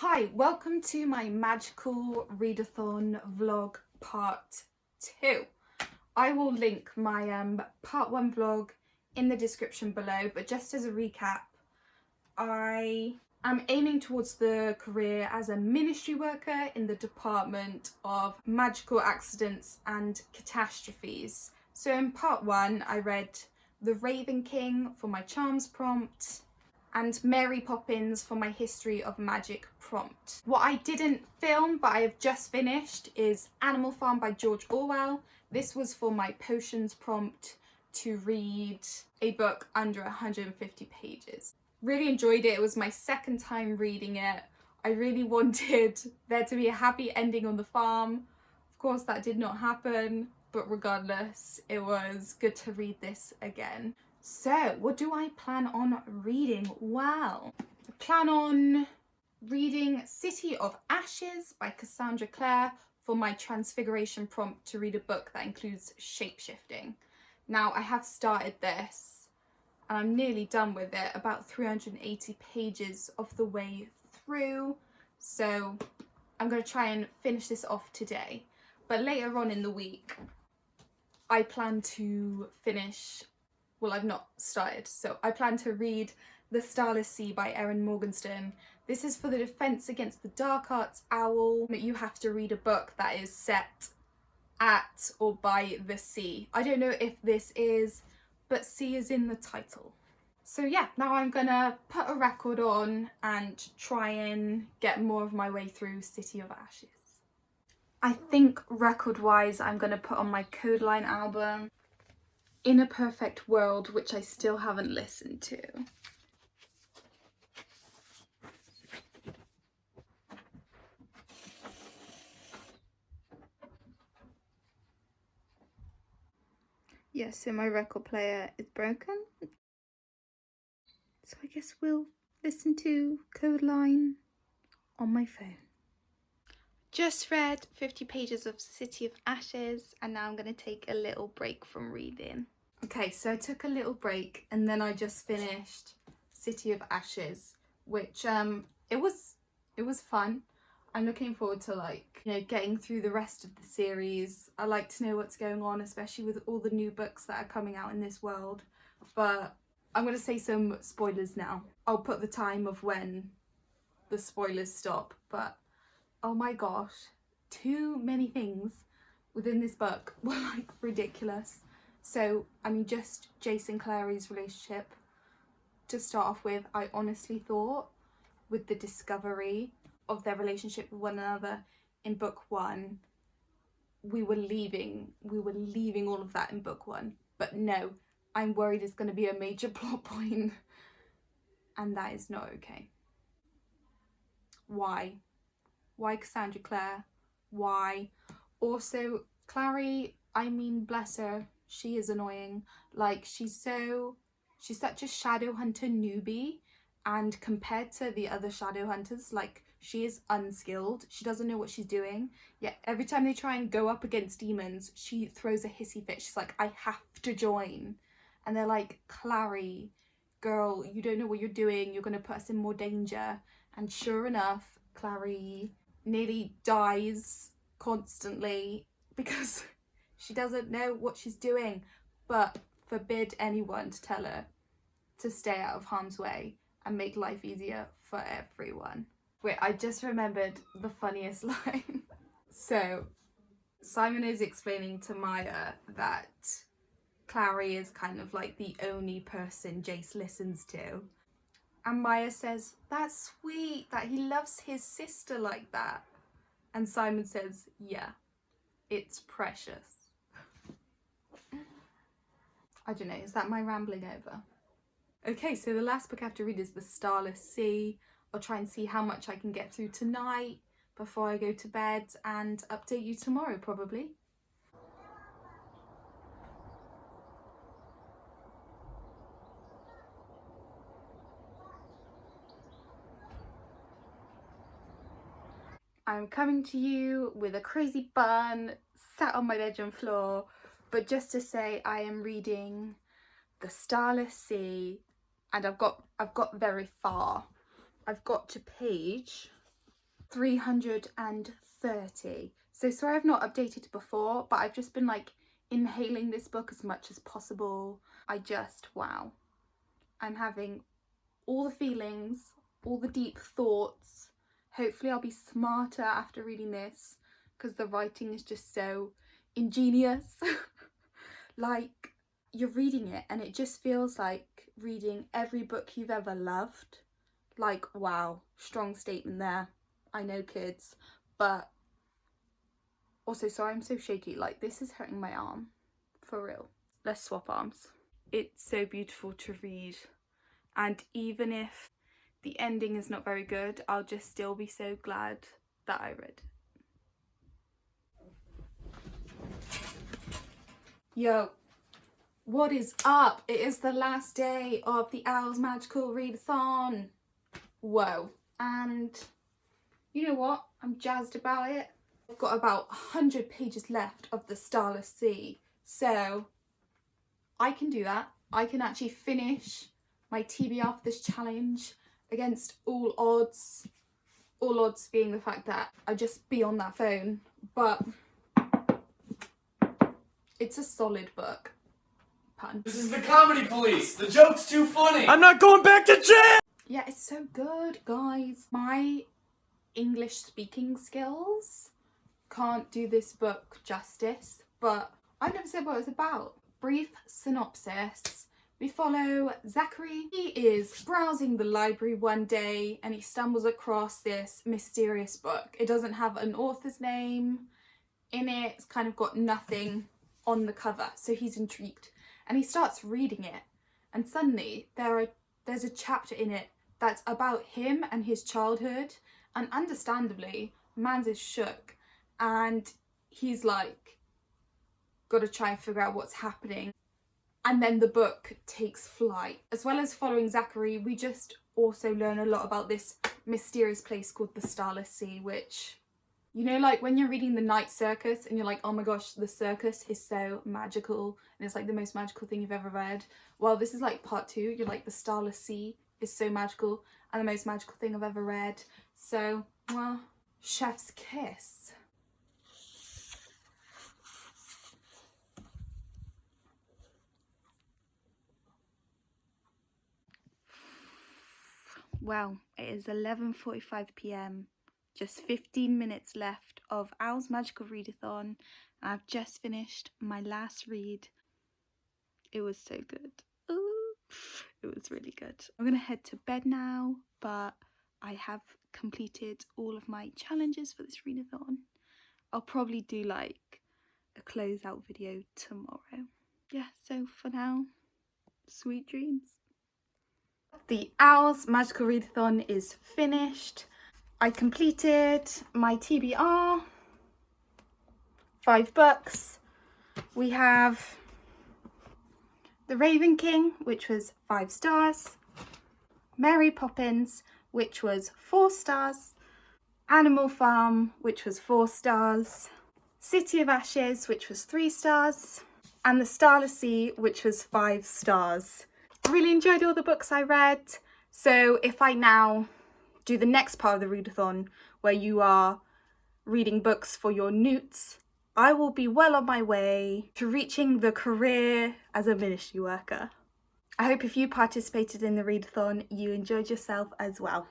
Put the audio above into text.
Hi, welcome to my magical readathon vlog part 2. I will link my part 1 vlog in the description below, but just as a recap, I am aiming towards the career as a ministry worker in the Department of Magical Accidents and Catastrophes. So in part 1 I read The Raven King for my Charms prompt, and Mary Poppins for my History of Magic prompt. What I didn't film but I have just finished is Animal Farm by George Orwell. This was for my potions prompt to read a book under 150 pages. Really enjoyed it. It was my second time reading it. I really wanted there to be a happy ending on the farm. Of course that did not happen, but regardless, it was good to read this again. So, what do I plan on reading? Well, I plan on reading City of Ashes by Cassandra Clare for my Transfiguration prompt to read a book that includes shapeshifting. Now, I have started this and I'm nearly done with it, about 380 pages of the way through. So, I'm going to try and finish this off today. But later on in the week, I plan to finish. Well, I've not started, so I plan to read The Starless Sea by Erin Morgenstern. This is for the Defense Against the Dark Arts Owl. You have to read a book that is set at or by the sea. I don't know if this is, but sea is in the title. So yeah, now I'm gonna put a record on and try and get more of my way through City of Ashes. I think record-wise I'm gonna put on my Codeline album, In a Perfect World, which I still haven't listened to. Yeah, so my record player is broken. So I guess we'll listen to Codeline on my phone. Just read 50 pages of City of Ashes and now I'm going to take a little break from reading. Okay, so I took a little break and then I just finished City of Ashes, which it was fun. I'm looking forward to getting through the rest of the series. I like to know what's going on, especially with all the new books that are coming out in this world. But I'm going to say some spoilers now. I'll put the time of when the spoilers stop, but oh my gosh, too many things within this book were like ridiculous. So, I mean, just Jace and Clary's relationship to start off with, I honestly thought with the discovery of their relationship with one another in book 1, we were leaving all of that in book 1. But no, I'm worried it's going to be a major plot point and that is not okay. Why Cassandra Clare? Why? Also, Clary, I mean, bless her, she is annoying. Like, she's such a shadow hunter newbie, and compared to the other shadow hunters, like, she is unskilled. She doesn't know what she's doing. Yet every time they try and go up against demons, she throws a hissy fit. She's like, I have to join. And they're like, Clary, girl, you don't know what you're doing. You're going to put us in more danger. And sure enough, Clary nearly dies constantly because she doesn't know what she's doing, but forbid anyone to tell her to stay out of harm's way and make life easier for everyone. Wait, I just remembered the funniest line. So Simon is explaining to Maya that Clary is kind of like the only person Jace listens to. And Maya says, that's sweet that he loves his sister like that. And Simon says, yeah, it's precious. I don't know, is that my rambling over? Okay, so the last book I have to read is The Starless Sea. I'll try and see how much I can get through tonight before I go to bed and update you tomorrow probably. I'm coming to you with a crazy bun, sat on my bedroom floor, but just to say I am reading The Starless Sea and I've got very far. I've got to page 330. So sorry I've not updated before, but I've just been like inhaling this book as much as possible. Wow. I'm having all the feelings, all the deep thoughts. Hopefully I'll be smarter after reading this because the writing is just so ingenious. Like, you're reading it and it just feels like reading every book you've ever loved. Like, wow, strong statement there. I know, kids, but also, sorry I'm so shaky. Like, this is hurting my arm, for real. Let's swap arms. It's so beautiful to read, and even if the ending is not very good, I'll just still be so glad that I read it. Yo, what is up? It is the last day of the Owl's Magical Readathon. Whoa. And you know what? I'm jazzed about it. I've got about 100 pages left of The Starless Sea. So I can do that. I can actually finish my TBR for this challenge against all odds. All odds being the fact that I just be on that phone. But it's a solid book. Pun. This is the comedy police. The joke's too funny. I'm not going back to jail! Yeah, it's so good, guys. My English speaking skills can't do this book justice, but I've never said what it's about. Brief synopsis. We follow Zachary. He is browsing the library one day and he stumbles across this mysterious book. It doesn't have an author's name in it. It's kind of got nothing on the cover, so he's intrigued and he starts reading it, and suddenly there's a chapter in it that's about him and his childhood, and understandably Mans is shook and he's like gotta try and figure out what's happening. And then the book takes flight. As well as following Zachary, we just also learn a lot about this mysterious place called the Starless Sea, which, you know, like when you're reading The Night Circus and you're like, oh my gosh, the circus is so magical and it's like the most magical thing you've ever read. Well, this is like part 2. You're like, the Starless Sea is so magical and the most magical thing I've ever read. So, well, chef's kiss. Well, it is 11:45 p.m. Just 15 minutes left of Owl's Magical Readathon. I've just finished my last read. It was so good. Ooh, it was really good. I'm gonna head to bed now, but I have completed all of my challenges for this readathon. I'll probably do like a closeout video tomorrow. Yeah, so for now, sweet dreams. The Owl's Magical Readathon is finished. I completed my TBR, 5 books. We have The Raven King, which was 5 stars, Mary Poppins, which was 4 stars, Animal Farm, which was 4 stars, City of Ashes, which was 3 stars, and The Starless Sea, which was 5 stars. I really enjoyed all the books I read, so if I now do the next part of the readathon where you are reading books for your newts, I will be well on my way to reaching the career as a ministry worker. I hope if you participated in the readathon, you enjoyed yourself as well.